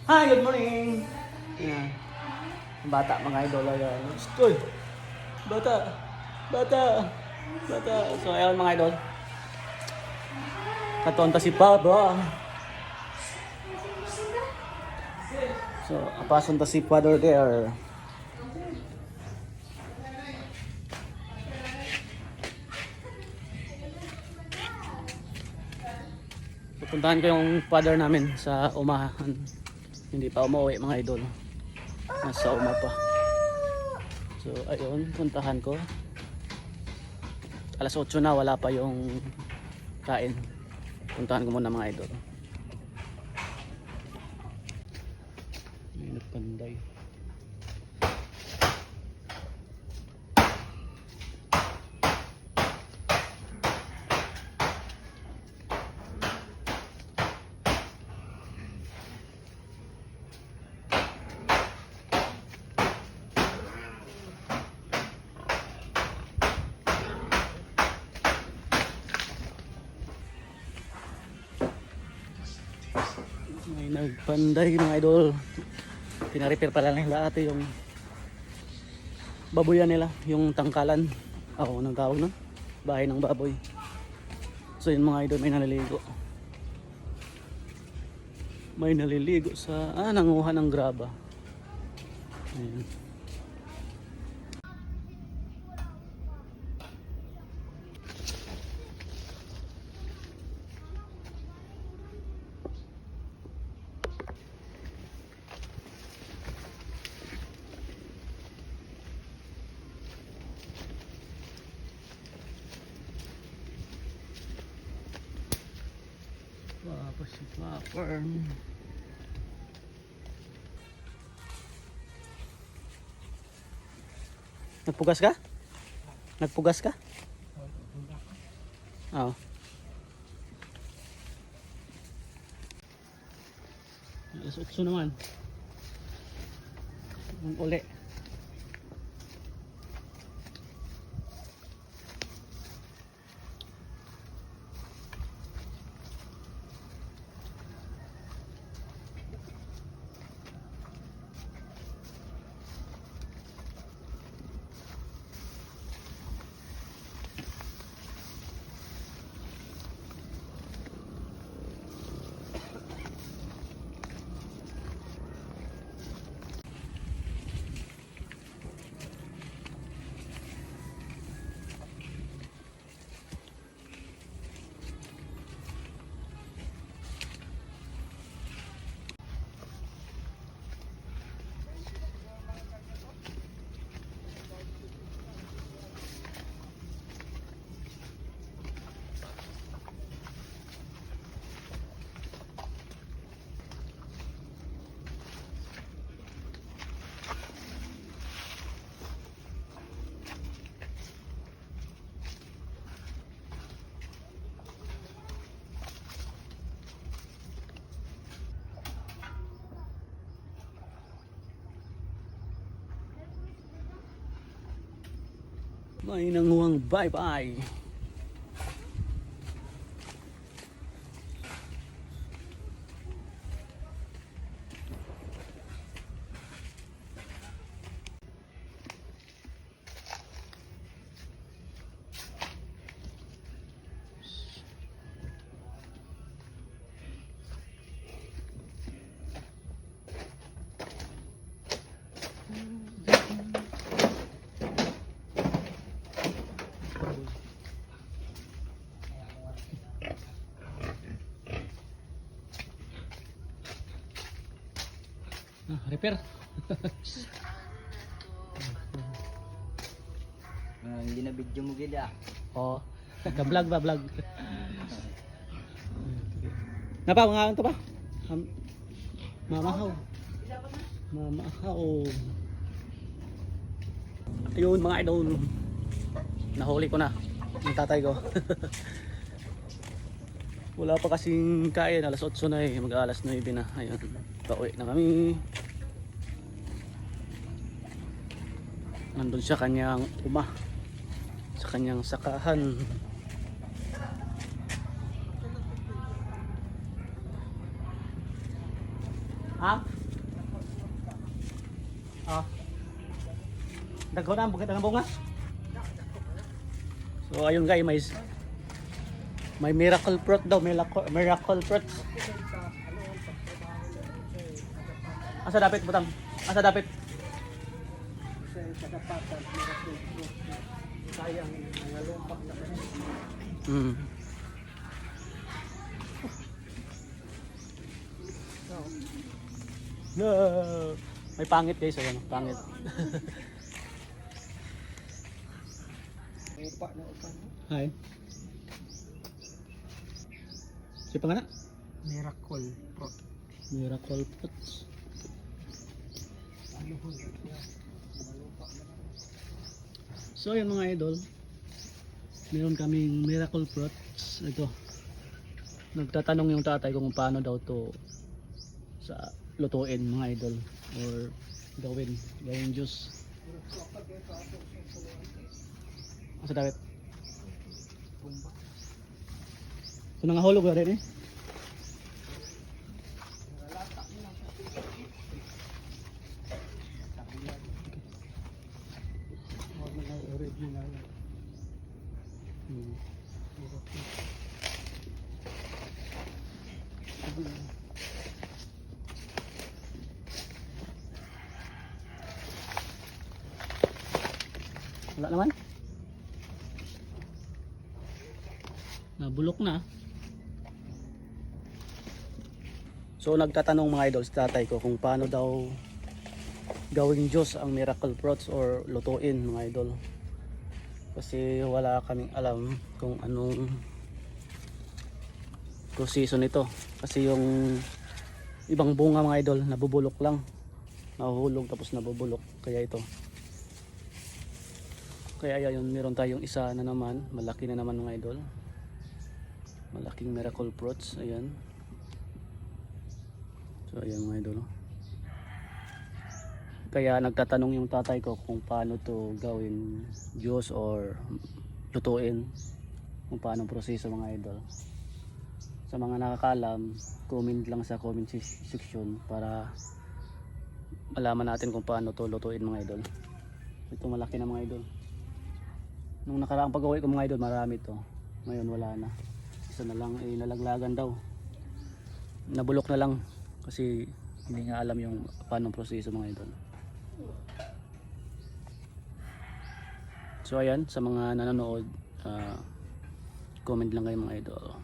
Hi, good morning! Ayan. Bata mga idol. Ayan. Stoy! Bata! Bata! Bata! So ayan mga idol. Katonta si Papa. So, apasunta si Father there. Pupuntahan ko yung father namin sa umahan. Hindi pa umuwi mga idol. Nasa uma pa. So ayun, puntahan ko. Alas 8 na, wala pa yung kain. Puntahan ko muna mga idol. May nagpanday. May nagpanday mga idol. Pinarepair pala nila ate yung baboyan nila, yung tangkalan. Ako nang tawag no? Bahay ng baboy. So yun mga idol, may naliligo. May naliligo sa nanguha ng graba. Ayan. Papa si Papa. Nagpugas ka? Nagpugas ka? Oo. Alas 8 naman. Ang uli. May nanguhang bye-bye. Repair. Hindi na video mo gid ah. Oh, ka-vlog ba vlog? Napa mga ano to ba? Mamahaw. Mamahaw. Ayun mga idol. Nahuli ko na yung tatay ko. Wala pa kasing kain, alas 8 na eh, mag-alas 9 na. Ayun, pauwi na kami. Nandun siya kanyang uma, sa kanyang sakahan. Ha? Ah. Dagko na ang bukit ng bunga. So ayun guys, may miracle fruit daw, miracle fruit. Asa dapat butang? Asa dapat? Sayang nangalumpak na kami. No. May pangit guys, ayan, pangit. Upa na upa. Hi. Si pangana? Miracle fruit. Miracle fruits. So yun mga idol, meron kaming miracle fruits. Ito, nagtatanong yung tatay kung paano daw to sa lutuin mga idol or gawin juice. Asa dawit? So nangahulog na rin eh. Original. Wala naman. Nabulok na. So nagtatanong mga idol sa tatay ko kung paano daw gawing juice ang miracle fruits or lutuin mga idol. Kasi wala kaming alam kung anong proseso nito. Kasi yung ibang bunga mga idol nabubulok lang. Nahuhulog tapos nabubulok. Kaya ito. Kaya yun, meron tayong isa na naman, malaki na naman mga idol. Malaking miracle fruits, ayan. So ayan mga idol. Kaya nagtatanong yung tatay ko kung paano to gawin juice or lutuin. Kung paano proseso mga idol. Sa mga nakakalam, comment lang sa comment section para malaman natin kung paano to lutuin mga idol. Ito malaki na mga idol. Nung nakaraang pag-uwi ko mga idol, marami to. Ngayon wala na. Isa na lang ay nalaglagan daw. Nabulok na lang kasi hindi nga alam yung paano proseso mga idol. So ayan, sa mga nanonood, comment lang kayo mga idol.